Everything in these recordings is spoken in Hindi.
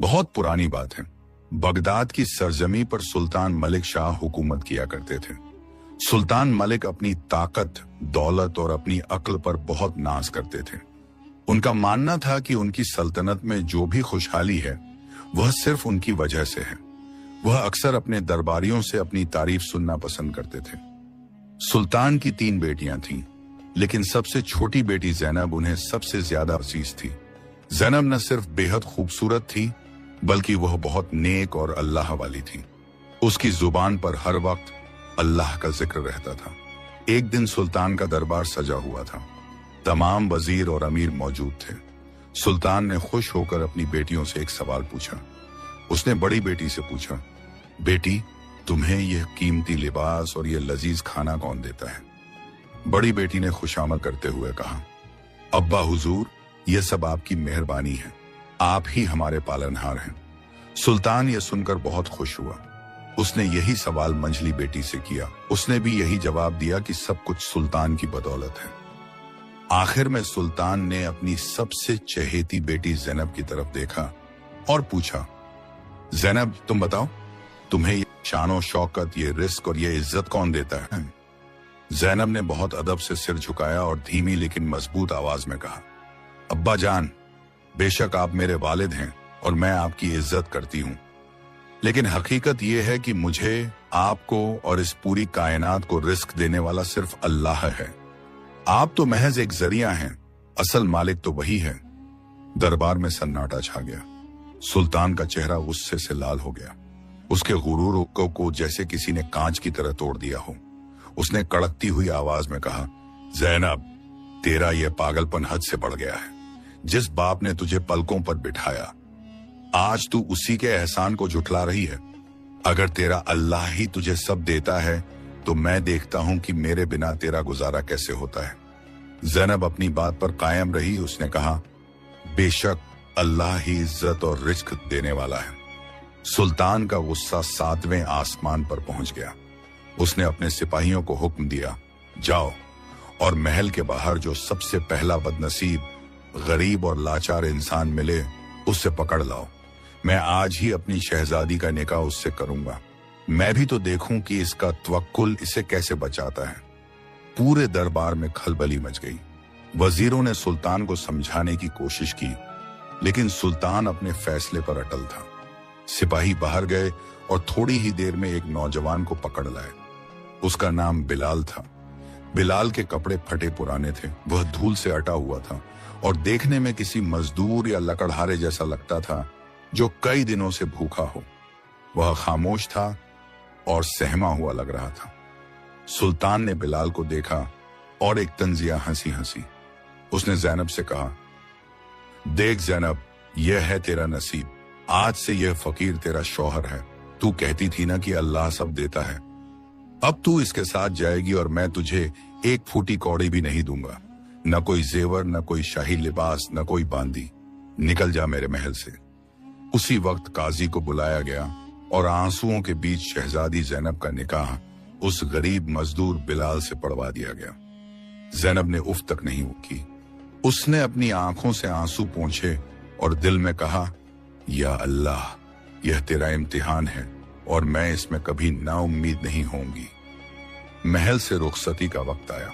बहुत पुरानी बात है। बगदाद की सरजमी पर सुल्तान मलिक शाह हुकूमत किया करते थे। सुल्तान मलिक अपनी ताकत, दौलत और अपनी अक्ल पर बहुत नाज करते थे। उनका मानना था कि उनकी सल्तनत में जो भी खुशहाली है वह सिर्फ उनकी वजह से है। वह अक्सर अपने दरबारियों से अपनी तारीफ सुनना पसंद करते थे। सुल्तान की 3 बेटियां थीं, लेकिन सबसे छोटी बेटी ज़ैनब उन्हें सबसे ज्यादा अजीज थी। ज़ैनब न सिर्फ बेहद खूबसूरत थी, बल्कि वह बहुत नेक और अल्लाह वाली थी। उसकी जुबान पर हर वक्त अल्लाह का जिक्र रहता था। एक दिन सुल्तान का दरबार सजा हुआ था। तमाम वजीर और अमीर मौजूद थे। सुल्तान ने खुश होकर अपनी बेटियों से एक सवाल पूछा। उसने बड़ी बेटी से पूछा, बेटी, तुम्हें यह कीमती लिबास और यह लजीज खाना कौन देता है? बड़ी बेटी ने खुशामद करते हुए कहा, अब्बा हुजूर, यह सब आपकी मेहरबानी है। आप ही हमारे पालनहार हैं। सुल्तान यह सुनकर बहुत खुश हुआ। उसने यही सवाल मंझली बेटी से किया। उसने भी यही जवाब दिया कि सब कुछ सुल्तान की बदौलत है। आखिर में सुल्तान ने अपनी सबसे चहेती बेटी ज़ैनब की तरफ देखा और पूछा, ज़ैनब, तुम बताओ, तुम्हें ये शानो शौकत, ये रिस्क और ये इज्जत कौन देता है? ज़ैनब ने बहुत अदब से सिर झुकाया और धीमी लेकिन मजबूत आवाज में कहा, अब्बा जान, बेशक आप मेरे वालिद हैं और मैं आपकी इज्जत करती हूं, लेकिन हकीकत यह है कि मुझे, आपको और इस पूरी कायनात को रिस्क देने वाला सिर्फ अल्लाह है। आप तो महज एक जरिया हैं, असल मालिक तो वही है। दरबार में सन्नाटा छा गया। सुल्तान का चेहरा गुस्से से लाल हो गया। उसके गुरूर को जैसे किसी ने कांच की तरह तोड़ दिया हो। उसने कड़कती हुई आवाज में कहा, ज़ैनब, तेरा यह पागलपन हद से बढ़ गया है। जिस बाप ने तुझे पलकों पर बिठाया, आज तू उसी के एहसान को झुठला रही है। अगर तेरा अल्लाह ही तुझे सब देता है तो मैं देखता हूं कि मेरे बिना तेरा गुजारा कैसे होता है। ज़ैनब अपनी बात पर कायम रही। उसने कहा, बेशक अल्लाह ही इज्जत और रिज्क देने वाला है। सुल्तान का गुस्सा 7वें आसमान पर पहुंच गया। उसने अपने सिपाहियों को हुक्म दिया, जाओ और महल के बाहर जो सबसे पहला बदनसीब, गरीब और लाचार इंसान मिले उससे पकड़ लाओ। मैं आज ही अपनी शहजादी का निकाह उससे करूंगा। मैं भी तो देखूं कि इसका तवक्कुल इसे कैसे बचाता है। पूरे दरबार में खलबली मच गई। वजीरों ने सुल्तान को समझाने की कोशिश की, लेकिन सुल्तान अपने फैसले पर अटल था। सिपाही बाहर गए और थोड़ी ही देर में एक नौजवान को पकड़ लाए। उसका नाम बिलाल था। बिलाल के कपड़े फटे पुराने थे। वह धूल से अटा हुआ था और देखने में किसी मजदूर या लकड़हारे जैसा लगता था जो कई दिनों से भूखा हो। वह खामोश था और सहमा हुआ लग रहा था। सुल्तान ने बिलाल को देखा और एक तंजिया हंसी। उसने ज़ैनब से कहा, देख ज़ैनब, यह है तेरा नसीब। आज से यह फकीर तेरा शौहर है। तू कहती थी ना कि अल्लाह सब देता है। अब तू इसके साथ जाएगी और मैं तुझे एक फूटी कौड़ी भी नहीं दूंगा। न कोई जेवर, न कोई शाही लिबास, न कोई बांदी। निकल जा मेरे महल से। उसी वक्त काजी को बुलाया गया और आंसुओं के बीच शहजादी ज़ैनब का निकाह उस गरीब मजदूर बिलाल से पढ़वा दिया गया। ज़ैनब ने उफ तक नहीं की। उसने अपनी आंखों से आंसू पोंछे और दिल में कहा, या अल्लाह, यह तेरा इम्तिहान है और मैं इसमें कभी नाउम्मीद नहीं होंगी। महल से रुखसती का वक्त आया।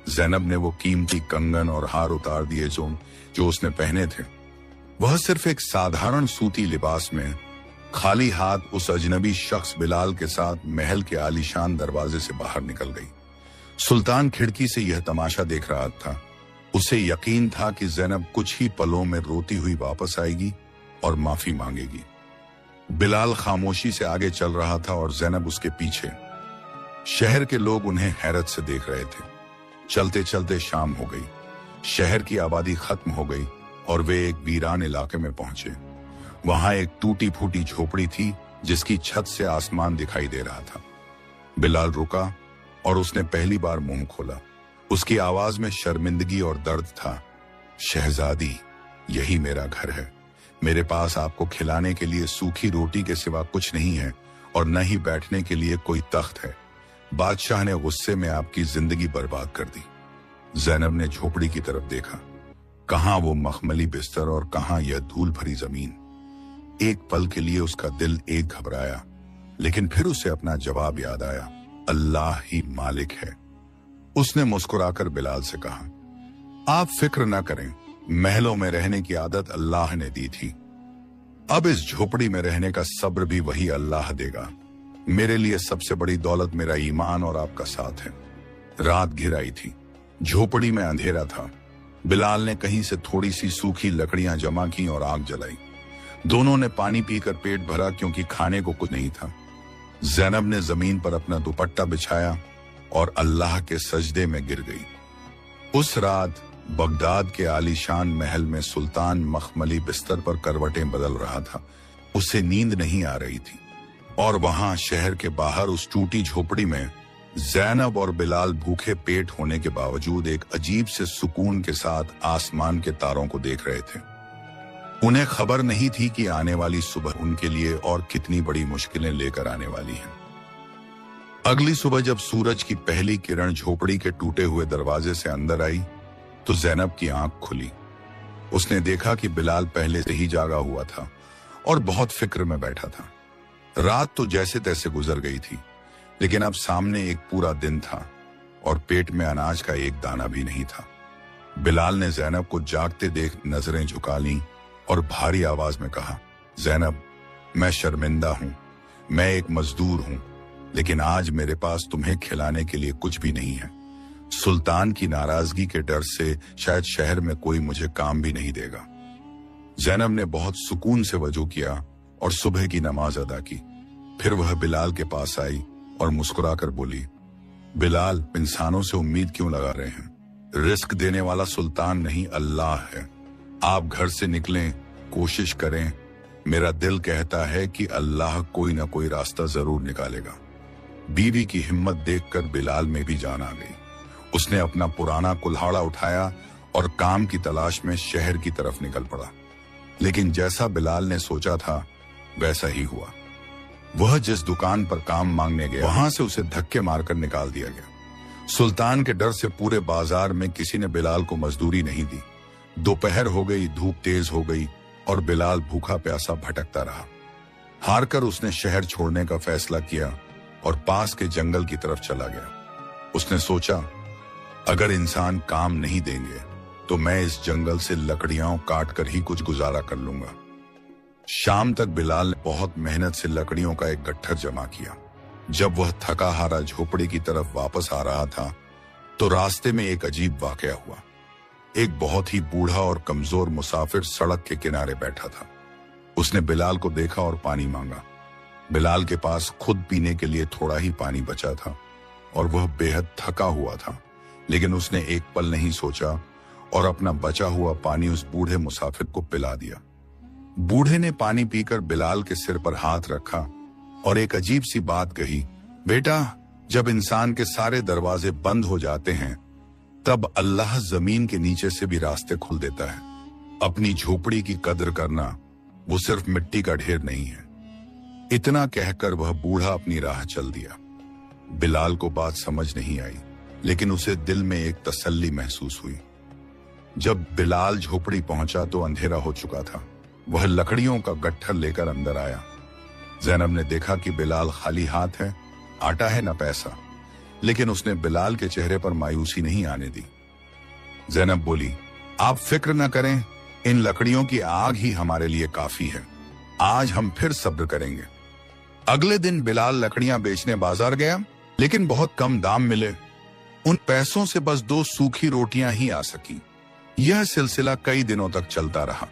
ज़ैनब ने वो कीमती कंगन और हार उतार दिए जो उसने पहने थे। वह सिर्फ एक साधारण सूती लिबास में खाली हाथ उस अजनबी शख्स बिलाल के साथ महल के आलीशान दरवाजे से बाहर निकल गई। सुल्तान खिड़की से यह तमाशा देख रहा था। उसे यकीन था कि ज़ैनब कुछ ही पलों में रोती हुई वापस आएगी और माफी मांगेगी। बिलाल खामोशी से आगे चल रहा था और ज़ैनब उसके पीछे। शहर के लोग उन्हें हैरत से देख रहे थे। चलते चलते शाम हो गई। शहर की आबादी खत्म हो गई और वे एक वीरान इलाके में पहुंचे। वहां एक टूटी फूटी झोपड़ी थी जिसकी छत से आसमान दिखाई दे रहा था। बिलाल रुका और उसने पहली बार मुंह खोला। उसकी आवाज में शर्मिंदगी और दर्द था। शहजादी, यही मेरा घर है। मेरे पास आपको खिलाने के लिए सूखी रोटी के सिवा कुछ नहीं है और न ही बैठने के लिए कोई तख्त है। बादशाह ने गुस्से में आपकी जिंदगी बर्बाद कर दी। ज़ैनब ने झोपड़ी की तरफ देखा। कहां वो मखमली बिस्तर और कहां यह धूल भरी जमीन। एक पल के लिए उसका दिल एक घबराया, लेकिन फिर उसे अपना जवाब याद आया, अल्लाह ही मालिक है। उसने मुस्कुराकर बिलाल से कहा, आप फिक्र न करें, महलों में रहने की आदत अल्लाह ने दी थी, अब इस झोपड़ी में रहने का सब्र भी वही अल्लाह देगा। मेरे लिए सबसे बड़ी दौलत मेरा ईमान और आपका साथ है। रात घिर आई थी, झोपड़ी में अंधेरा था। बिलाल ने कहीं से थोड़ी सी सूखी लकड़ियां जमा की और आग जलाई। दोनों ने पानी पीकर पेट भरा, क्योंकि खाने को कुछ नहीं था। जैनब ने जमीन पर अपना दुपट्टा बिछाया और अल्लाह के सजदे में गिर गई। उस रात बगदाद के आलीशान महल में सुल्तान मखमली बिस्तर पर करवटें बदल रहा था। उसे नींद नहीं आ रही थी और वहां शहर के बाहर उस टूटी झोपड़ी में जैनब और बिलाल भूखे पेट होने के बावजूद एक अजीब से सुकून के साथ आसमान के तारों को देख रहे थे। उन्हें खबर नहीं थी कि आने वाली सुबह उनके लिए और कितनी बड़ी मुश्किलें लेकर आने वाली हैं। अगली सुबह जब सूरज की पहली किरण झोपड़ी के टूटे हुए दरवाजे से अंदर आई तो जैनब की आंख खुली। उसने देखा कि बिलाल पहले से ही जागा हुआ था और बहुत फिक्र में बैठा था। रात तो जैसे तैसे गुजर गई थी, लेकिन अब सामने एक पूरा दिन था और पेट में अनाज का एक दाना भी नहीं था। बिलाल ने जैनब को जागते देख नजरें झुका लीं और भारी आवाज में कहा, जैनब, मैं शर्मिंदा हूं, मैं एक मजदूर हूं, लेकिन आज मेरे पास तुम्हें खिलाने के लिए कुछ भी नहीं है। सुल्तान की नाराजगी के डर से शायद शहर में कोई मुझे काम भी नहीं देगा। जैनब ने बहुत सुकून से वजू किया और सुबह की नमाज अदा की। फिर वह बिलाल के पास आई और मुस्कुराकर बोली, बिलाल, इंसानों से उम्मीद क्यों लगा रहे हैं? रिस्क देने वाला सुल्तान नहीं, अल्लाह है। आप घर से निकलें, कोशिश करें। मेरा दिल कहता है कि अल्लाह कोई ना कोई रास्ता जरूर निकालेगा। बीवी की हिम्मत देखकर बिलाल में भी जान आ गई। उसने अपना पुराना कुल्हाड़ा उठाया और काम की तलाश में शहर की तरफ निकल पड़ा। लेकिन जैसा बिलाल ने सोचा था वैसा ही हुआ। वह जिस दुकान पर काम मांगने गया, वहां से उसे धक्के मारकर निकाल दिया गया। सुल्तान के डर से पूरे बाजार में किसी ने बिलाल को मजदूरी नहीं दी। दोपहर हो गई, धूप तेज हो गई और बिलाल भूखा प्यासा भटकता रहा। हारकर उसने शहर छोड़ने का फैसला किया और पास के जंगल की तरफ चला गया। उसने सोचा, अगर इंसान काम नहीं देंगे तो मैं इस जंगल से लकड़ियां काट कर ही कुछ गुजारा कर लूंगा। शाम तक बिलाल ने बहुत मेहनत से लकड़ियों का एक गट्ठर जमा किया। जब वह थका हारा झोपड़ी की तरफ वापस आ रहा था तो रास्ते में एक अजीब वाकया हुआ। एक बहुत ही बूढ़ा और कमजोर मुसाफिर सड़क के किनारे बैठा था। उसने बिलाल को देखा और पानी मांगा। बिलाल के पास खुद पीने के लिए थोड़ा ही पानी बचा था और वह बेहद थका हुआ था, लेकिन उसने एक पल नहीं सोचा और अपना बचा हुआ पानी उस बूढ़े मुसाफिर को पिला दिया। बूढ़े ने पानी पीकर बिलाल के सिर पर हाथ रखा और एक अजीब सी बात कही, बेटा, जब इंसान के सारे दरवाजे बंद हो जाते हैं तब अल्लाह जमीन के नीचे से भी रास्ते खोल देता है। अपनी झोपड़ी की कदर करना, वो सिर्फ मिट्टी का ढेर नहीं है। इतना कहकर वह बूढ़ा अपनी राह चल दिया। बिलाल को बात समझ नहीं आई, लेकिन उसे दिल में एक तसल्ली महसूस हुई। जब बिलाल झोपड़ी पहुंचा तो अंधेरा हो चुका था। वह लकड़ियों का गट्ठर लेकर अंदर आया। जैनब ने देखा कि बिलाल खाली हाथ है, आटा है न पैसा, लेकिन उसने बिलाल के चेहरे पर मायूसी नहीं आने दी। जैनब बोली, आप फिक्र न करें, इन लकड़ियों की आग ही हमारे लिए काफी है। आज हम फिर सब्र करेंगे। अगले दिन बिलाल लकड़ियां बेचने बाजार गया, लेकिन बहुत कम दाम मिले। उन पैसों से बस 2 सूखी रोटियां ही आ सकी। यह सिलसिला कई दिनों तक चलता रहा।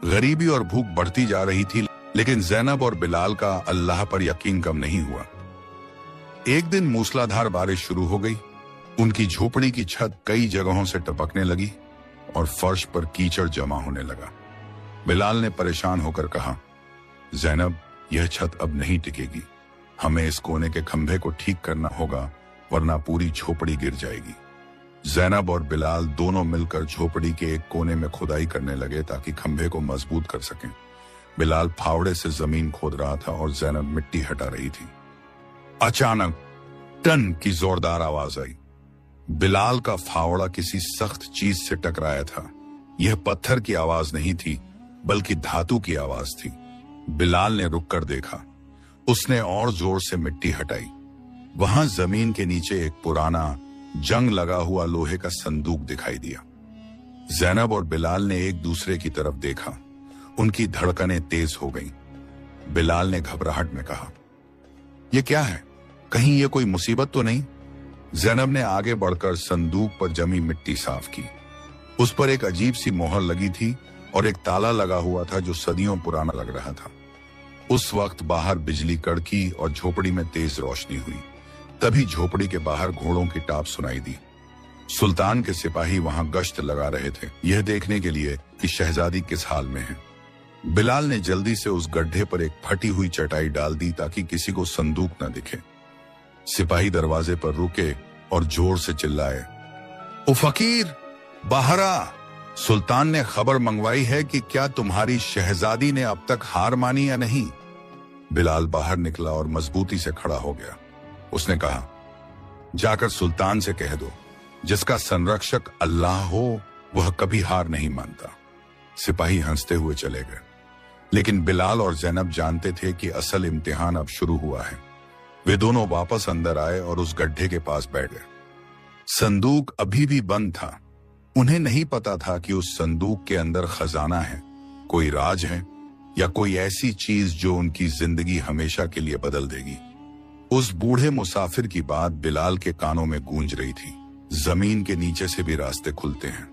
गरीबी और भूख बढ़ती जा रही थी, लेकिन जैनब और बिलाल का अल्लाह पर यकीन कम नहीं हुआ। एक दिन मूसलाधार बारिश शुरू हो गई। उनकी झोपड़ी की छत कई जगहों से टपकने लगी और फर्श पर कीचड़ जमा होने लगा। बिलाल ने परेशान होकर कहा, जैनब, यह छत अब नहीं टिकेगी। हमें इस कोने के खंभे को ठीक करना होगा, वरना पूरी झोपड़ी गिर जाएगी। जैनब और बिलाल दोनों मिलकर झोपड़ी के एक कोने में खुदाई करने लगे ताकि खंभे को मजबूत कर सकें। बिलाल फावड़े से जमीन खोद रहा था और जैनब मिट्टी हटा रही थी। अचानक टन की जोरदार आवाज आई। बिलाल का फावड़ा किसी सख्त चीज से टकराया था। यह पत्थर की आवाज नहीं थी, बल्कि धातु की आवाज थी। बिलाल ने रुक कर देखा। उसने और जोर से मिट्टी हटाई। वहां जमीन के नीचे एक पुराना जंग लगा हुआ लोहे का संदूक दिखाई दिया। ज़ैनब और बिलाल ने एक दूसरे की तरफ देखा। उनकी धड़कनें तेज हो गईं। बिलाल ने घबराहट में कहा, यह क्या है? कहीं यह कोई मुसीबत तो नहीं? ज़ैनब ने आगे बढ़कर संदूक पर जमी मिट्टी साफ की। उस पर एक अजीब सी मोहर लगी थी और एक ताला लगा हुआ था जो सदियों पुराना लग रहा था। उस वक्त बाहर बिजली कड़की और झोपड़ी में तेज रोशनी हुई। तभी झोपड़ी के बाहर घोड़ों की टाप सुनाई दी। सुल्तान के सिपाही वहां गश्त लगा रहे थे, यह देखने के लिए कि शहजादी किस हाल में है। बिलाल ने जल्दी से उस गड्ढे पर एक फटी हुई चटाई डाल दी ताकि किसी को संदूक न दिखे। सिपाही दरवाजे पर रुके और जोर से चिल्लाए, ओ फकीर, बाहर आ! सुल्तान ने खबर मंगवाई है कि क्या तुम्हारी शहजादी ने अब तक हार मानी या नहीं। बिलाल बाहर निकला और मजबूती से खड़ा हो गया। उसने कहा, जाकर सुल्तान से कह दो, जिसका संरक्षक अल्लाह हो वह कभी हार नहीं मानता। सिपाही हंसते हुए चले गए, लेकिन बिलाल और ज़ैनब जानते थे कि असल इम्तिहान अब शुरू हुआ है। वे दोनों वापस अंदर आए और उस गड्ढे के पास बैठ गए। संदूक अभी भी बंद था। उन्हें नहीं पता था कि उस संदूक के अंदर खजाना है, कोई राज है या कोई ऐसी चीज जो उनकी जिंदगी हमेशा के लिए बदल देगी। उस बूढ़े मुसाफिर की बात बिलाल के कानों में गूंज रही थी, जमीन के नीचे से भी रास्ते खुलते हैं।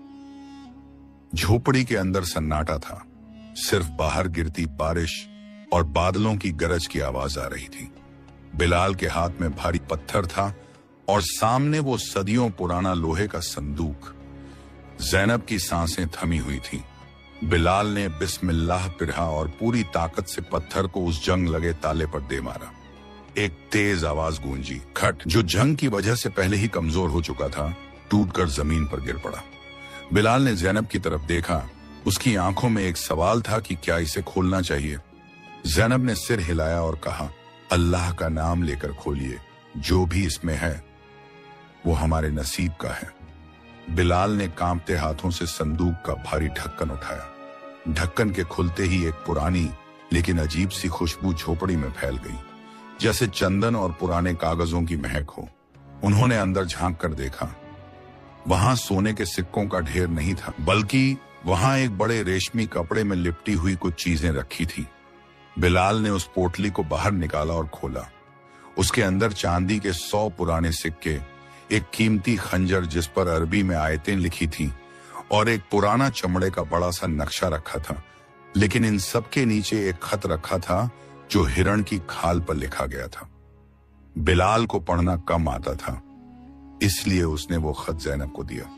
झोपड़ी के अंदर सन्नाटा था, सिर्फ बाहर गिरती बारिश और बादलों की गरज की आवाज आ रही थी। बिलाल के हाथ में भारी पत्थर था और सामने वो सदियों पुराना लोहे का संदूक। ज़ैनब की सांसें थमी हुई थी। बिलाल ने बिस्मिल्लाह पिढ़ा और पूरी ताकत से पत्थर को उस जंग लगे ताले पर दे मारा। एक तेज आवाज गूंजी, खट, जो जंग की वजह से पहले ही कमजोर हो चुका था, टूटकर जमीन पर गिर पड़ा। बिलाल ने ज़ैनब की तरफ देखा। उसकी आंखों में एक सवाल था कि क्या इसे खोलना चाहिए। ज़ैनब ने सिर हिलाया और कहा, अल्लाह का नाम लेकर खोलिए, जो भी इसमें है वो हमारे नसीब का है। बिलाल ने कांपते हाथों से संदूक का भारी ढक्कन उठाया। ढक्कन के खुलते ही एक पुरानी लेकिन अजीब सी खुशबू झोपड़ी में फैल गई, जैसे चंदन और पुराने कागजों की महक हो। उन्होंने अंदर झांक कर देखा। वहां सोने के सिक्कों का ढेर नहीं था, बल्कि वहां एक बड़े रेशमी कपड़े में लिपटी हुई कुछ चीजें रखी थी। बिलाल ने उस पोटली को बाहर निकाला और खोला। उसके अंदर चांदी के 100 पुराने सिक्के, एक कीमती खंजर जिस पर अरबी में आयतें लिखी थी और एक पुराना चमड़े का बड़ा सा नक्शा रखा था। लेकिन इन सब के नीचे एक खत रखा था जो हिरण की खाल पर लिखा गया था। बिलाल को पढ़ना कम आता था, इसलिए उसने वो खत ज़ैनब को दिया।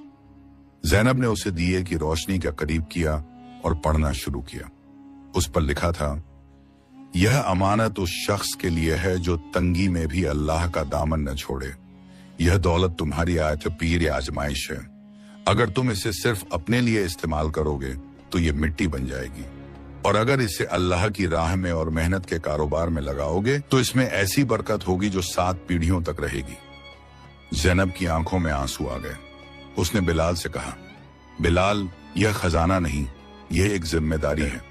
ज़ैनब ने उसे दिए कि रोशनी के करीब किया और पढ़ना शुरू किया। उस पर लिखा था, यह अमानत उस शख्स के लिए है जो तंगी में भी अल्लाह का दामन न छोड़े। यह दौलत तुम्हारी आयत पीर या आजमाइश है। अगर तुम इसे सिर्फ अपने लिए इस्तेमाल करोगे तो ये मिट्टी बन जाएगी, और अगर इसे अल्लाह की राह में और मेहनत के कारोबार में लगाओगे तो इसमें ऐसी बरकत होगी जो 7 पीढ़ियों तक रहेगी। ज़ैनब की आंखों में आंसू आ गए। उसने बिलाल से कहा, बिलाल, यह खजाना नहीं, यह एक जिम्मेदारी है।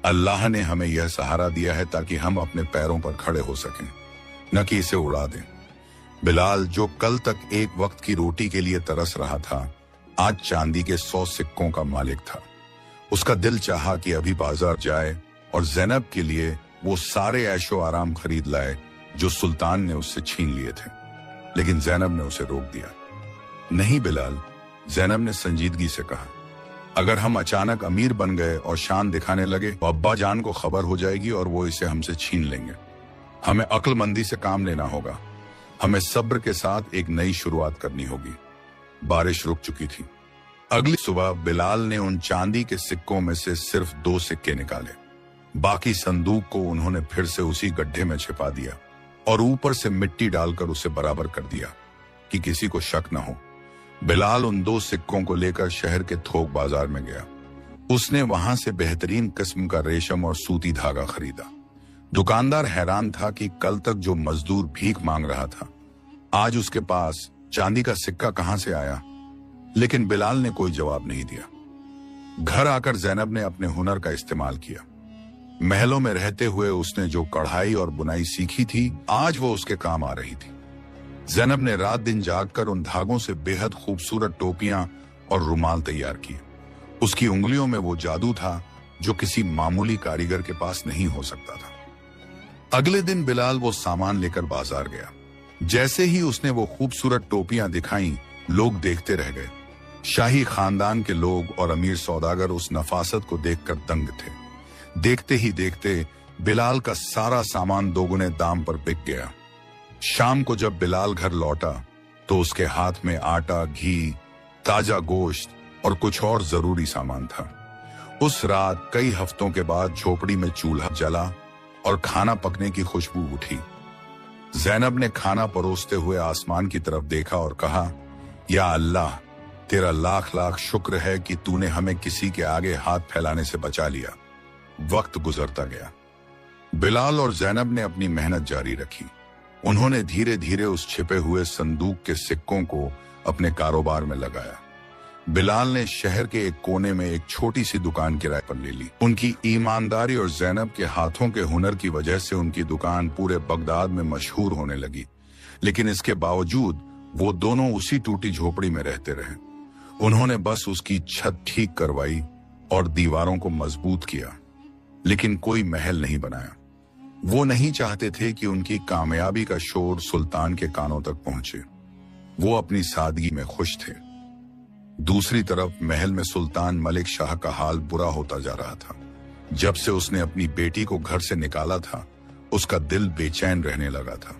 अल्लाह ने हमें यह सहारा दिया है ताकि हम अपने पैरों पर खड़े हो सकें, न कि इसे उड़ा दें। बिलाल, जो कल तक एक वक्त की रोटी के लिए तरस रहा था, आज चांदी के 100 सिक्कों का मालिक था। उसका दिल चाहा कि अभी बाजार जाए और ज़ैनब के लिए वो सारे ऐशो आराम खरीद लाए जो सुल्तान ने उससे छीन लिए थे। लेकिन ज़ैनब ने उसे रोक दिया। नहीं बिलाल, ज़ैनब ने संजीदगी से कहा, अगर हम अचानक अमीर बन गए और शान दिखाने लगे तो अब्बा जान को खबर हो जाएगी और वो इसे हमसे छीन लेंगे। हमें अक्लमंदी से काम लेना होगा। हमें सब्र के साथ एक नई शुरुआत करनी होगी। बारिश रुक चुकी थी। अगली सुबह बिलाल ने उन चांदी के सिक्कों में से सिर्फ 2 सिक्के निकाले। बाकी संदूक को उन्होंने फिर से उसी गड्ढे में छिपा दिया और ऊपर से मिट्टी डालकर उसे बराबर कर दिया कि किसी को शक न हो। बिलाल उन 2 सिक्कों को लेकर शहर के थोक बाजार में गया। उसने वहां से बेहतरीन किस्म का रेशम और सूती धागा खरीदा। दुकानदार हैरान था कि कल तक जो मजदूर भीख मांग रहा था, आज उसके पास चांदी का सिक्का कहां से आया। लेकिन बिलाल ने कोई जवाब नहीं दिया। घर आकर ज़ैनब ने अपने हुनर का इस्तेमाल किया। महलों में रहते हुए उसने जो कढ़ाई और बुनाई सीखी थी, आज वो उसके काम आ रही थी। ज़ैनब ने रात दिन जागकर उन धागों से बेहद खूबसूरत टोपियां और रुमाल तैयार किए। उसकी उंगलियों में वो जादू था जो किसी मामूली कारीगर के पास नहीं हो सकता था। अगले दिन बिलाल वो सामान लेकर बाजार गया। जैसे ही उसने वो खूबसूरत टोपियां दिखाई, लोग देखते रह गए। शाही खानदान के लोग और अमीर सौदागर उस नफासत को देखकर दंग थे। देखते ही देखते बिलाल का सारा सामान दोगुने दाम पर बिक गया। शाम को जब बिलाल घर लौटा तो उसके हाथ में आटा, घी, ताजा गोश्त और कुछ और जरूरी सामान था। उस रात कई हफ्तों के बाद झोपड़ी में चूल्हा जला और खाना पकने की खुशबू उठी। ज़ैनब ने खाना परोसते हुए आसमान की तरफ देखा और कहा, या अल्लाह, तेरा लाख लाख शुक्र है कि तूने हमें किसी के आगे हाथ फैलाने से बचा लिया। वक्त गुजरता गया। बिलाल और ज़ैनब ने अपनी मेहनत जारी रखी। उन्होंने धीरे धीरे उस छिपे हुए संदूक के सिक्कों को अपने कारोबार में लगाया। बिलाल ने शहर के एक कोने में एक छोटी सी दुकान किराए पर ले ली। उनकी ईमानदारी और ज़ैनब के हाथों के हुनर की वजह से उनकी दुकान पूरे बगदाद में मशहूर होने लगी। लेकिन इसके बावजूद वो दोनों उसी टूटी झोपड़ी में रहते रहे। उन्होंने बस उसकी छत ठीक करवाई और दीवारों को मजबूत किया, लेकिन कोई महल नहीं बनाया। वो नहीं चाहते थे कि उनकी कामयाबी का शोर सुल्तान के कानों तक पहुंचे। वो अपनी सादगी में खुश थे। दूसरी तरफ महल में सुल्तान मलिक शाह का हाल बुरा होता जा रहा था। जब से उसने अपनी बेटी को घर से निकाला था, उसका दिल बेचैन रहने लगा था,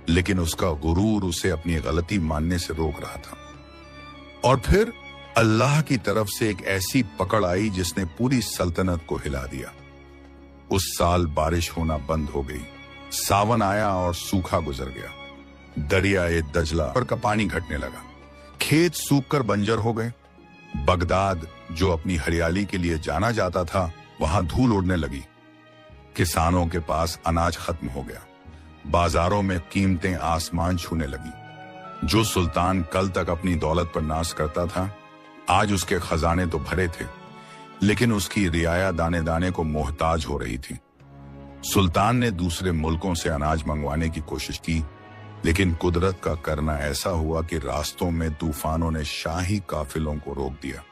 लेकिन उसका गुरूर उसे अपनी गलती मानने से रोक रहा था। और फिर अल्लाह की तरफ से एक ऐसी पकड़ आई जिसने पूरी सल्तनत को हिला दिया। उस साल बारिश होना बंद हो गई। सावन आया और सूखा गुजर गया। दरियाए दजला पर का पानी घटने लगा। खेत सूखकर बंजर हो गए। बगदाद, जो अपनी हरियाली के लिए जाना जाता था, वहां धूल उड़ने लगी। किसानों के पास अनाज खत्म हो गया। बाजारों में कीमतें आसमान छूने लगी। जो सुल्तान कल तक अपनी दौलत पर नाज करता था, आज उसके खजाने तो भरे थे, लेकिन उसकी रियाया दाने दाने को मोहताज हो रही थी। सुल्तान ने दूसरे मुल्कों से अनाज मंगवाने की कोशिश की, लेकिन कुदरत का करना ऐसा हुआ कि रास्तों में तूफानों ने शाही काफिलों को रोक दिया।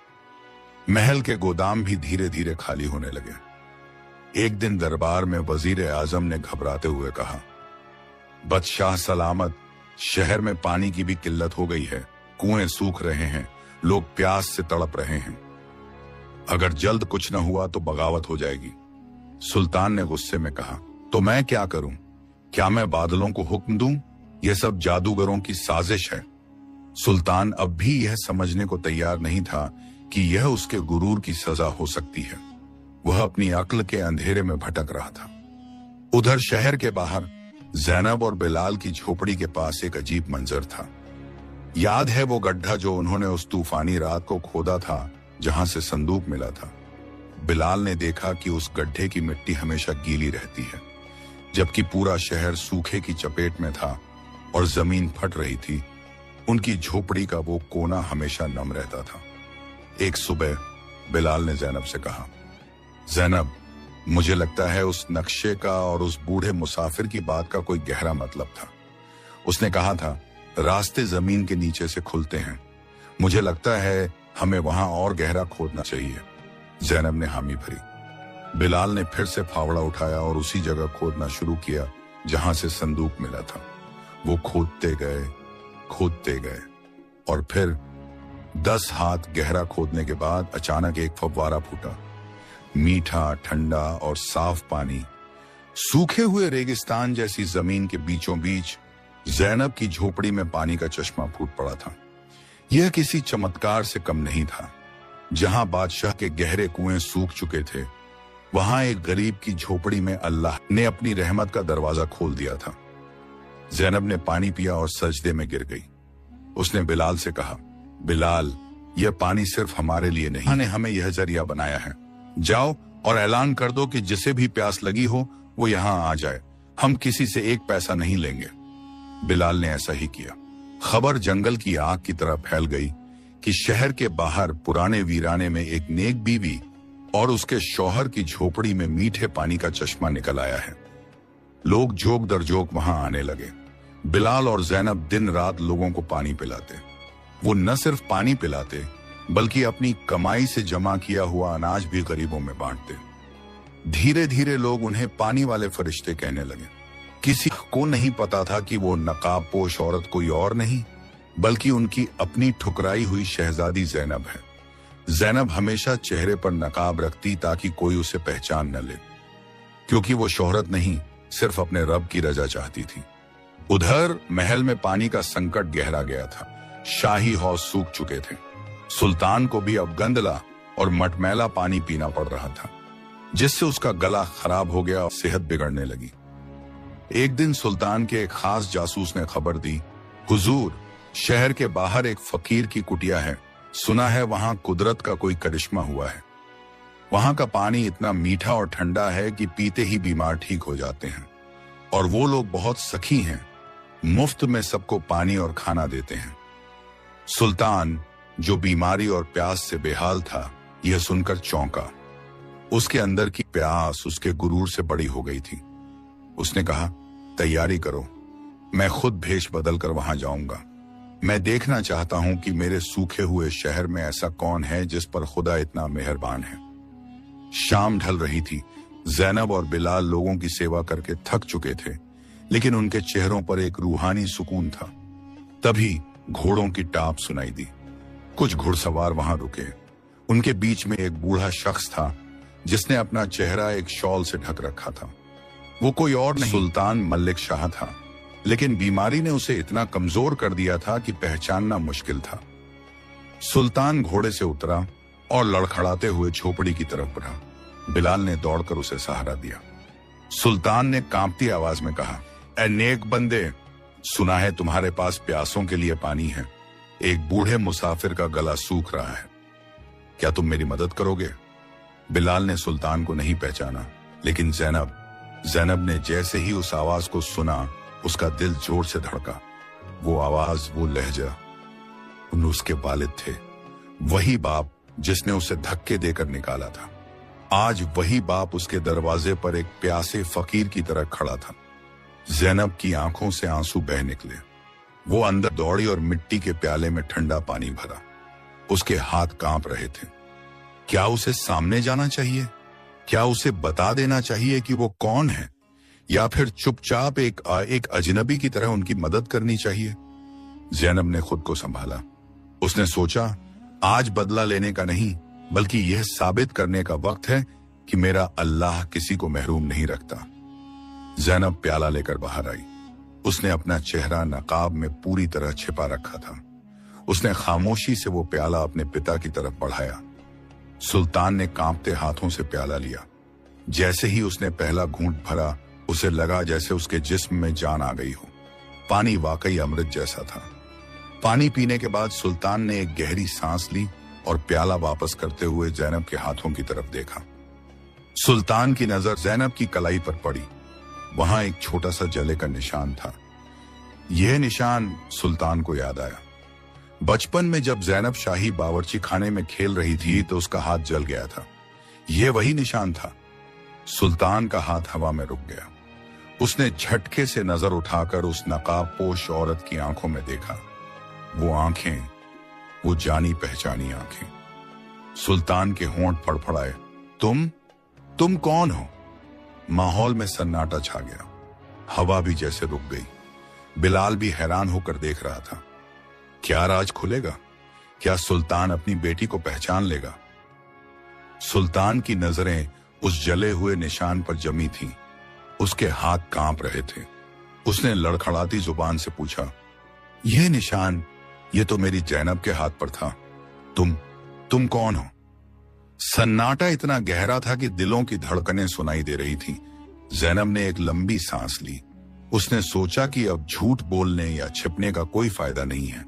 महल के गोदाम भी धीरे धीरे खाली होने लगे। एक दिन दरबार में वजीर आजम ने घबराते हुए कहा, बादशाह सलामत, शहर में पानी की भी किल्लत हो गई है। कुएं सूख रहे हैं, लोग प्यास से तड़प रहे हैं। अगर जल्द कुछ न हुआ तो बगावत हो जाएगी। सुल्तान ने गुस्से में कहा, तो मैं क्या करूं? क्या मैं बादलों को हुक्म दूं? यह सब जादूगरों की साजिश है। सुल्तान अब भी यह समझने को तैयार नहीं था कि यह उसके गुरूर की सजा हो सकती है। वह अपनी अक्ल के अंधेरे में भटक रहा था। उधर शहर के बाहर ज़ैनब और बिलाल की झोपड़ी के पास एक अजीब मंजर था। याद है वो गड्ढा जो उन्होंने उस तूफानी रात को खोदा था, जहां से संदूक मिला था। बिलाल ने देखा कि उस गड्ढे की मिट्टी हमेशा गीली रहती है, जबकि पूरा शहर सूखे की चपेट में था और जमीन फट रही थी। उनकी झोपड़ी का वो कोना हमेशा नम रहता था। एक सुबह बिलाल ने ज़ैनब से कहा, ज़ैनब, मुझे लगता है उस नक्शे का और उस बूढ़े मुसाफिर की बात का कोई गहरा मतलब था। उसने कहा था, रास्ते जमीन के नीचे से खुलते हैं। मुझे लगता है हमें वहां और गहरा खोदना चाहिए। ज़ैनब ने हामी भरी। बिलाल ने फिर से फावड़ा उठाया और उसी जगह खोदना शुरू किया जहां से संदूक मिला था। वो खोदते गए और फिर 10 हाथ गहरा खोदने के बाद अचानक एक फव्वारा फूटा। मीठा, ठंडा और साफ पानी सूखे हुए रेगिस्तान जैसी जमीन के बीचों बीच ज़ैनब की झोपड़ी में पानी का चश्मा फूट पड़ा था। यह किसी चमत्कार से कम नहीं था। जहां बादशाह के गहरे कुएं सूख चुके थे, वहां एक गरीब की झोपड़ी में अल्लाह ने अपनी रहमत का दरवाजा खोल दिया था। ज़ैनब ने पानी पिया और सजदे में गिर गई। उसने बिलाल से कहा, बिलाल, यह पानी सिर्फ हमारे लिए नहीं, ने हमें यह जरिया बनाया है। जाओ और ऐलान कर दो कि जिसे भी प्यास लगी हो वो यहाँ आ जाए। हम किसी से एक पैसा नहीं लेंगे। बिलाल ने ऐसा ही किया। खबर जंगल की आग की तरह फैल गई कि शहर के बाहर पुराने वीराने में एक नेक बीवी और उसके शौहर की झोपड़ी में मीठे पानी का चश्मा निकल आया है। लोग जोक दर जोक वहां आने लगे। बिलाल और जैनब दिन रात लोगों को पानी पिलाते। वो न सिर्फ पानी पिलाते बल्कि अपनी कमाई से जमा किया हुआ अनाज भी गरीबों में बांटते। धीरे धीरे लोग उन्हें पानी वाले फरिश्ते कहने लगे। किसी को नहीं पता था कि वो नकाबपोश औरत कोई और नहीं बल्कि उनकी अपनी ठुकराई हुई शहजादी जैनब है। जैनब हमेशा चेहरे पर नकाब रखती ताकि कोई उसे पहचान न ले, क्योंकि वो शोहरत नहीं सिर्फ अपने रब की रजा चाहती थी। उधर महल में पानी का संकट गहरा गया था। शाही हौज सूख चुके थे। सुल्तान को भी अब गंदला और मटमैला पानी पीना पड़ रहा था, जिससे उसका गला खराब हो गया और सेहत बिगड़ने लगी। एक दिन सुल्तान के एक खास जासूस ने खबर दी, हुजूर, शहर के बाहर एक फकीर की कुटिया है। सुना है वहां कुदरत का कोई करिश्मा हुआ है। वहां का पानी इतना मीठा और ठंडा है कि पीते ही बीमार ठीक हो जाते हैं। और वो लोग बहुत सखी हैं, मुफ्त में सबको पानी और खाना देते हैं। सुल्तान, जो बीमारी और प्यास से बेहाल था, यह सुनकर चौंका। उसके अंदर की प्यास उसके गुरूर से बड़ी हो गई थी। उसने कहा, तैयारी करो, मैं खुद भेष बदल कर वहां जाऊंगा। मैं देखना चाहता हूं कि मेरे सूखे हुए शहर में ऐसा कौन है जिस पर खुदा इतना मेहरबान है। शाम ढल रही थी। जैनब और बिलाल लोगों की सेवा करके थक चुके थे, लेकिन उनके चेहरों पर एक रूहानी सुकून था। तभी घोड़ों की टाप सुनाई दी। कुछ घुड़सवार वहां रुके। उनके बीच में एक बूढ़ा शख्स था जिसने अपना चेहरा एक शॉल से ढक रखा था। वो कोई और नहीं, सुल्तान मलिक शाह था, लेकिन बीमारी ने उसे इतना कमजोर कर दिया था कि पहचानना मुश्किल था। सुल्तान घोड़े से उतरा और लड़खड़ाते हुए झोपड़ी की तरफ बढ़ा। बिलाल ने दौड़कर उसे सहारा दिया। सुल्तान ने कांपती आवाज में कहा, ए नेक बंदे, सुना है तुम्हारे पास प्यासों के लिए पानी है। एक बूढ़े मुसाफिर का गला सूख रहा है, क्या तुम मेरी मदद करोगे? बिलाल ने सुल्तान को नहीं पहचाना, लेकिन जैनब ने जैसे ही उस आवाज को सुना, उसका दिल जोर से धड़का। वो आवाज, वो लहजा, उन उसके वालिद थे। वही बाप जिसने उसे धक्के देकर निकाला था। आज वही बाप उसके दरवाजे पर एक प्यासे फकीर की तरह खड़ा था। जैनब की आंखों से आंसू बह निकले। वो अंदर दौड़ी और मिट्टी के प्याले में ठंडा पानी भरा। उसके हाथ कांप रहे थे। क्या उसे सामने जाना चाहिए? क्या उसे बता देना चाहिए कि वो कौन है, या फिर चुपचाप एक अजनबी की तरह उनकी मदद करनी चाहिए? जैनब ने खुद को संभाला। उसने सोचा, आज बदला लेने का नहीं बल्कि यह साबित करने का वक्त है कि मेरा अल्लाह किसी को महरूम नहीं रखता। जैनब प्याला लेकर बाहर आई। उसने अपना चेहरा नकाब में पूरी तरह छिपा रखा था। उसने खामोशी से वो प्याला अपने पिता की तरफ बढ़ाया। सुल्तान ने कांपते हाथों से प्याला लिया। जैसे ही उसने पहला घूंट भरा, उसे लगा जैसे उसके जिस्म में जान आ गई हो। पानी वाकई अमृत जैसा था। पानी पीने के बाद सुल्तान ने एक गहरी सांस ली और प्याला वापस करते हुए जैनब के हाथों की तरफ देखा। सुल्तान की नजर जैनब की कलाई पर पड़ी। वहां एक छोटा सा जले का निशान था। यह निशान सुल्तान को याद आया। बचपन में जब जैनब शाही बावर्ची खाने में खेल रही थी तो उसका हाथ जल गया था। यह वही निशान था। सुल्तान का हाथ हवा में रुक गया। उसने झटके से नजर उठाकर उस नकाबपोश औरत की आंखों में देखा। वो आंखें, वो जानी पहचानी आंखें। सुल्तान के होंठ फड़फड़ाए। तुम कौन हो? माहौल में सन्नाटा छा गया। हवा भी जैसे रुक गई। बिलाल भी हैरान होकर देख रहा था। क्या राज खुलेगा? क्या सुल्तान अपनी बेटी को पहचान लेगा? सुल्तान की नजरें उस जले हुए निशान पर जमी थीं। उसके हाथ कांप रहे थे। उसने लड़खड़ाती जुबान से पूछा, यह निशान, ये तो मेरी जैनब के हाथ पर था। तुम कौन हो? सन्नाटा इतना गहरा था कि दिलों की धड़कनें सुनाई दे रही थीं। जैनब ने एक लंबी सांस ली। उसने सोचा कि अब झूठ बोलने या छिपने का कोई फायदा नहीं है।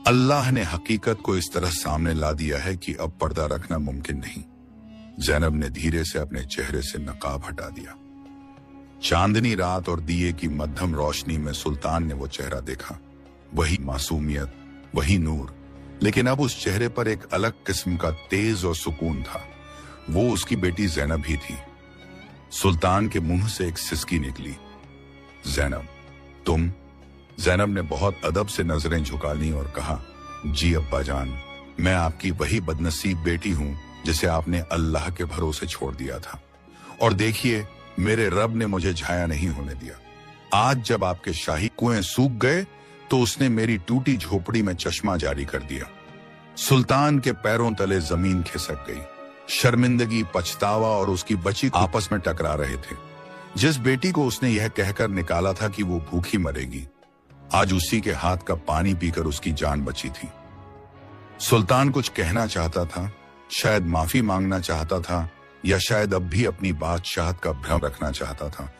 अल्लाह ने हकीकत को इस तरह सामने ला दिया है कि अब पर्दा रखना मुमकिन नहीं। जैनब ने धीरे से अपने चेहरे से नकाब हटा दिया। चांदनी रात और दिए की मध्यम रोशनी में सुल्तान ने वो चेहरा देखा। वही मासूमियत, वही नूर, लेकिन अब उस चेहरे पर एक अलग किस्म का तेज और सुकून था। वो उसकी बेटी जैनब ही थी। सुल्तान के मुंह से एक सिसकी निकली। जैनब, तुम? जैनब ने बहुत अदब से नजरें झुका ली और कहा, जी अब्बा जान, मैं आपकी वही बदनसीब बेटी हूं जिसे आपने अल्लाह के भरोसे छोड़ दिया था। और देखिए, मेरे रब ने मुझे झाया नहीं होने दिया। आज जब आपके शाही कुएं सूख गए तो उसने मेरी टूटी झोपड़ी में चश्मा जारी कर दिया। सुल्तान के पैरों तले जमीन खिसक गई। शर्मिंदगी, पछतावा और उसकी बच्ची आपस में टकरा रहे थे। जिस बेटी को उसने यह कहकर निकाला था कि वो भूखी मरेगी, आज उसी के हाथ का पानी पीकर उसकी जान बची थी। सुल्तान कुछ कहना चाहता था, शायद माफी मांगना चाहता था, या शायद अब भी अपनी बादशाहत का भ्रम रखना चाहता था,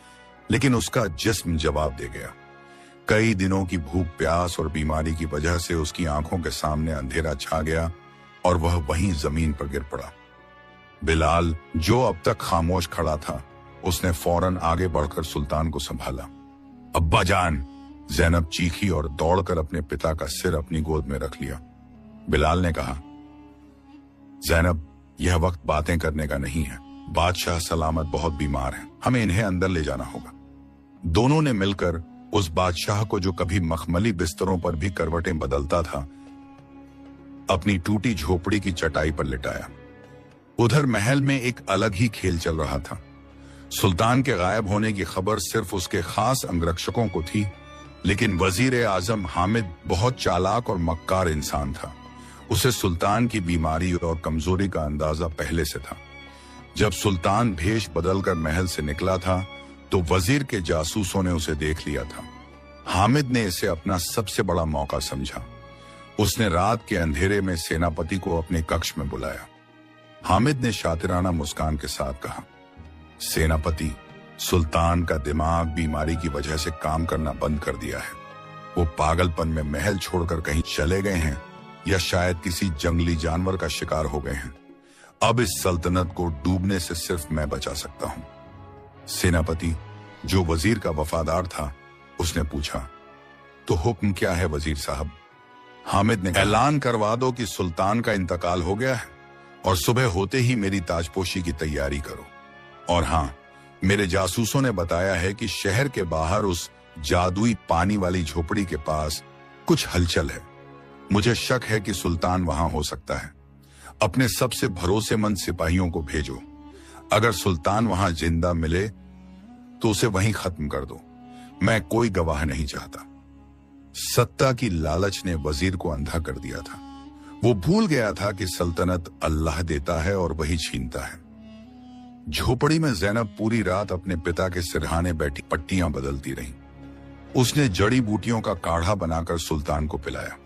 लेकिन उसका जिस्म जवाब दे गया। कई दिनों की भूख, प्यास और बीमारी की वजह से उसकी आंखों के सामने अंधेरा छा गया और वह वहीं जमीन पर गिर पड़ा। बिलाल, जो अब तक खामोश खड़ा था, उसने फौरन आगे बढ़कर सुल्तान को संभाला। अब्बा जान, जैनब चीखी और दौड़कर अपने पिता का सिर अपनी गोद में रख लिया। बिलाल ने कहा, जैनब, यह वक्त बातें करने का नहीं है। बादशाह सलामत बहुत बीमार हैं, हमें इन्हें अंदर ले जाना होगा। दोनों ने मिलकर उस बादशाह को, जो कभी मखमली बिस्तरों पर भी करवटें बदलता था, अपनी टूटी झोपड़ी की चटाई पर लिटाया। उधर महल में एक अलग ही खेल चल रहा था। सुल्तान के गायब होने की खबर सिर्फ उसके खास अंगरक्षकों को थी, लेकिन वजीर आजम हामिद बहुत चालाक और मक्कार इंसान था। उसे सुल्तान की बीमारी और कमजोरी का अंदाजा पहले से था। जब सुल्तान भेष बदलकर महल से निकला था तो वजीर के जासूसों ने उसे देख लिया था। हामिद ने इसे अपना सबसे बड़ा मौका समझा। उसने रात के अंधेरे में सेनापति को अपने कक्ष में बुलाया। हामिद ने शातिराना मुस्कान के साथ कहा, सेनापति, सुल्तान का दिमाग बीमारी की वजह से काम करना बंद कर दिया है। वो पागलपन में महल छोड़कर कहीं चले गए हैं या शायद किसी जंगली जानवर का शिकार हो गए हैं। अब इस सल्तनत को डूबने से सिर्फ मैं बचा सकता हूं। सेनापति, जो वजीर का वफादार था, उसने पूछा, तो हुक्म क्या है वजीर साहब? हामिद ने, ऐलान करवा दो कि सुल्तान का इंतकाल हो गया है और सुबह होते ही मेरी ताजपोशी की तैयारी करो। और हाँ, मेरे जासूसों ने बताया है कि शहर के बाहर उस जादुई पानी वाली झोपड़ी के पास कुछ हलचल है। मुझे शक है कि सुल्तान वहां हो सकता है। अपने सबसे भरोसेमंद सिपाहियों को भेजो। अगर सुल्तान वहां जिंदा मिले तो उसे वहीं खत्म कर दो। मैं कोई गवाह नहीं चाहता। सत्ता की लालच ने वजीर को अंधा कर दिया था। वो भूल गया था कि सल्तनत अल्लाह देता है और वही छीनता है। झोपड़ी में जैनब पूरी रात अपने पिता के सिरहाने बैठी पट्टियां बदलती रहीं। उसने जड़ी बूटियों का काढ़ा बनाकर सुल्तान को पिलाया।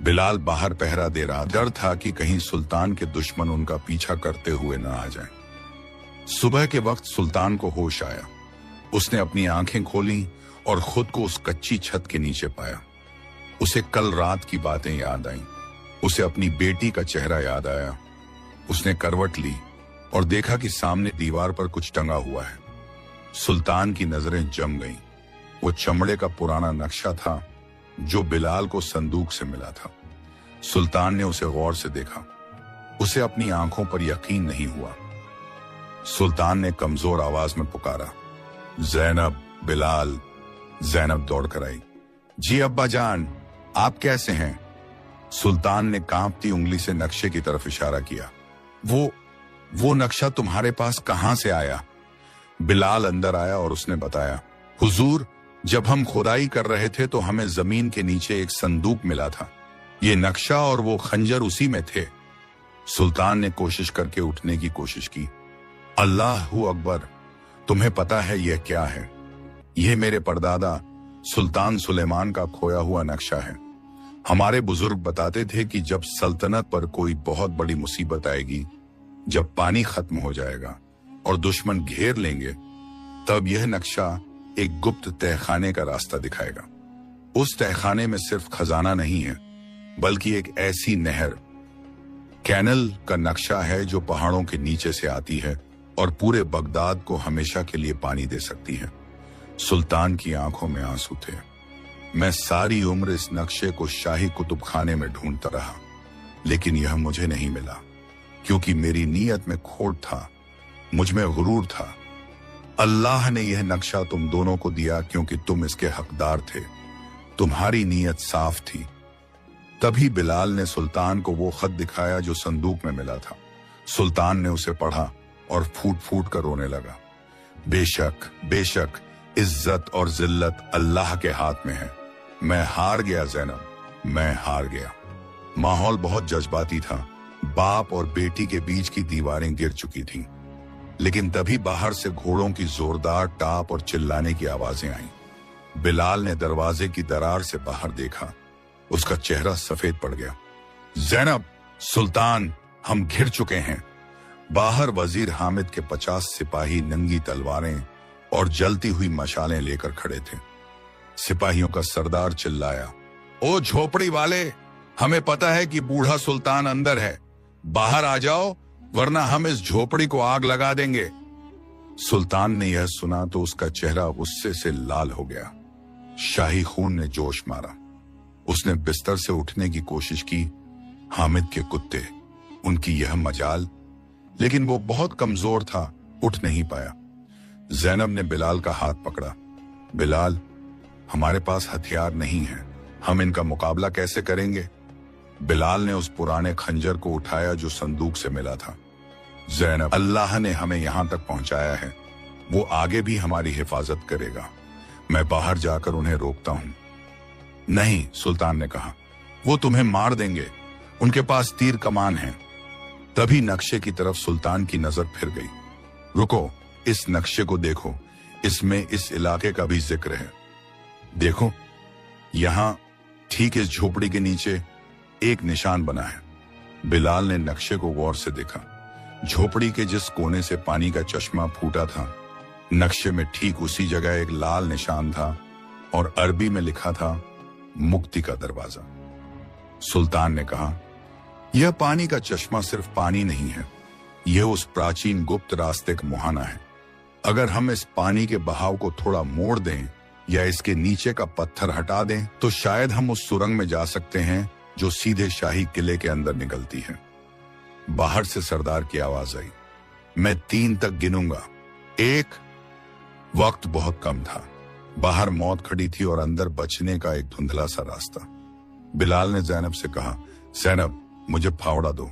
बिलाल बाहर पहरा दे रहा। डर था कि कहीं सुल्तान के दुश्मन उनका पीछा करते हुए न आ जाएं। सुबह के वक्त सुल्तान को होश आया। उसने अपनी आंखें खोली और खुद को उस कच्ची छत के नीचे पाया। उसे कल रात की बातें याद आईं। उसे अपनी बेटी का चेहरा याद आया। उसने करवट ली और देखा कि सामने दीवार पर कुछ टंगा हुआ है। सुल्तान की नजरें जम गईं। वो चमड़े का पुराना नक्शा था जो बिलाल को संदूक से मिला था। सुल्तान ने उसे गौर से देखा। उसे अपनी आंखों पर यकीन नहीं हुआ। सुल्तान ने कमजोर आवाज में पुकारा, जैनब, बिलाल। जैनब दौड़कर आई। जी अब्बा जान, आप कैसे हैं? सुल्तान ने कांपती उंगली से नक्शे की तरफ इशारा किया। वो नक्शा तुम्हारे पास कहां से आया? बिलाल अंदर आया और उसने बताया, हुजूर, जब हम खुदाई कर रहे थे तो हमें जमीन के नीचे एक संदूक मिला था। ये नक्शा और वो खंजर उसी में थे। सुल्तान ने कोशिश करके उठने की कोशिश की। अल्लाहू अकबर, तुम्हें पता है यह क्या है? यह मेरे परदादा सुल्तान सुलेमान का खोया हुआ नक्शा है। हमारे बुजुर्ग बताते थे कि जब सल्तनत पर कोई बहुत बड़ी मुसीबत आएगी, जब पानी खत्म हो जाएगा और दुश्मन घेर लेंगे, तब यह नक्शा एक गुप्त तहखाने का रास्ता दिखाएगा। उस तहखाने में सिर्फ खजाना नहीं है, बल्कि एक ऐसी नहर, कैनल का नक्शा है जो पहाड़ों के नीचे से आती है और पूरे बगदाद को हमेशा के लिए पानी दे सकती है। सुल्तान की आंखों में आंसू थे। मैं सारी उम्र इस नक्शे को शाही कुतुब खाने में ढूंढता रहा। लेकिन यह मुझे नहीं मिला, क्योंकि मेरी नीयत में खोट था, मुझ में गुरूर था। अल्लाह ने यह नक्शा तुम दोनों को दिया क्योंकि तुम इसके हकदार थे, तुम्हारी नीयत साफ थी। तभी बिलाल ने सुल्तान को वो खत दिखाया जो संदूक में मिला था। सुल्तान ने उसे पढ़ा और फूट फूट कर रोने लगा। बेशक बेशक इज्जत और जिल्लत अल्लाह के हाथ में है। मैं हार गया ज़ैनब, मैं हार गया। माहौल बहुत जज्बाती था। बाप और बेटी के बीच की दीवारें गिर चुकी थीं। लेकिन तभी बाहर से घोड़ों की जोरदार टाप और चिल्लाने की आवाजें आईं। बिलाल ने दरवाजे की दरार से बाहर देखा। उसका चेहरा सफेद पड़ गया। ज़ैनब, सुल्तान, हम घिर चुके हैं। बाहर वजीर हामिद के 50 सिपाही नंगी तलवारें और जलती हुई मशालें लेकर खड़े थे। सिपाहियों का सरदार चिल्लाया, ओ झोपड़ी वाले, हमें पता है कि बूढ़ा सुल्तान अंदर है, बाहर आ जाओ वरना हम इस झोपड़ी को आग लगा देंगे। सुल्तान ने यह सुना तो उसका चेहरा गुस्से से लाल हो गया। शाही खून ने जोश मारा। उसने बिस्तर से उठने की कोशिश की। हामिद के कुत्ते, उनकी यह मजाल, लेकिन वो बहुत कमजोर था, उठ नहीं पाया। ज़ैनब ने बिलाल का हाथ पकड़ा। बिलाल, हमारे पास हथियार नहीं है, हम इनका मुकाबला कैसे करेंगे? बिलाल ने उस पुराने खंजर को उठाया जो संदूक से मिला था। ज़ैनब, अल्लाह ने हमें यहां तक पहुंचाया है, वो आगे भी हमारी हिफाजत करेगा। मैं बाहर जाकर उन्हें रोकता हूं। नहीं, सुल्तान ने कहा, वो तुम्हें मार देंगे, उनके पास तीर कमान है। तभी नक्शे की तरफ सुल्तान की नजर फिर गई। रुको, इस नक्शे को देखो, इसमें इस इलाके का भी जिक्र है। देखो, यहां ठीक इस झोपड़ी के नीचे एक निशान बना है। बिलाल ने नक्शे को गौर से देखा। झोपड़ी के जिस कोने से पानी का चश्मा फूटा था, नक्शे में ठीक उसी जगह एक लाल निशान था और अरबी में लिखा था, मुक्ति का दरवाजा। सुल्तान ने कहा, यह पानी का चश्मा सिर्फ पानी नहीं है, यह उस प्राचीन गुप्त रास्ते का मुहाना है। अगर हम इस पानी के बहाव को थोड़ा मोड़ दें या इसके नीचे का पत्थर हटा दें तो शायद हम उस सुरंग में जा सकते हैं जो सीधे शाही किले के अंदर निकलती है। बाहर से सरदार की आवाज आई, मैं 3 तक गिनूंगा। 1। वक्त बहुत कम था। बाहर मौत खड़ी थी और अंदर बचने का एक धुंधला सा रास्ता। बिलाल ने ज़ैनब से कहा, ज़ैनब, मुझे फावड़ा दो,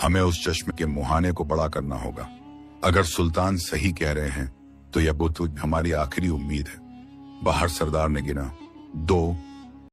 हमें उस चश्मे के मुहाने को बड़ा करना होगा। अगर सुल्तान सही कह रहे हैं तो यह बुत हमारी आखिरी उम्मीद है। बाहर सरदार ने गिना, 2,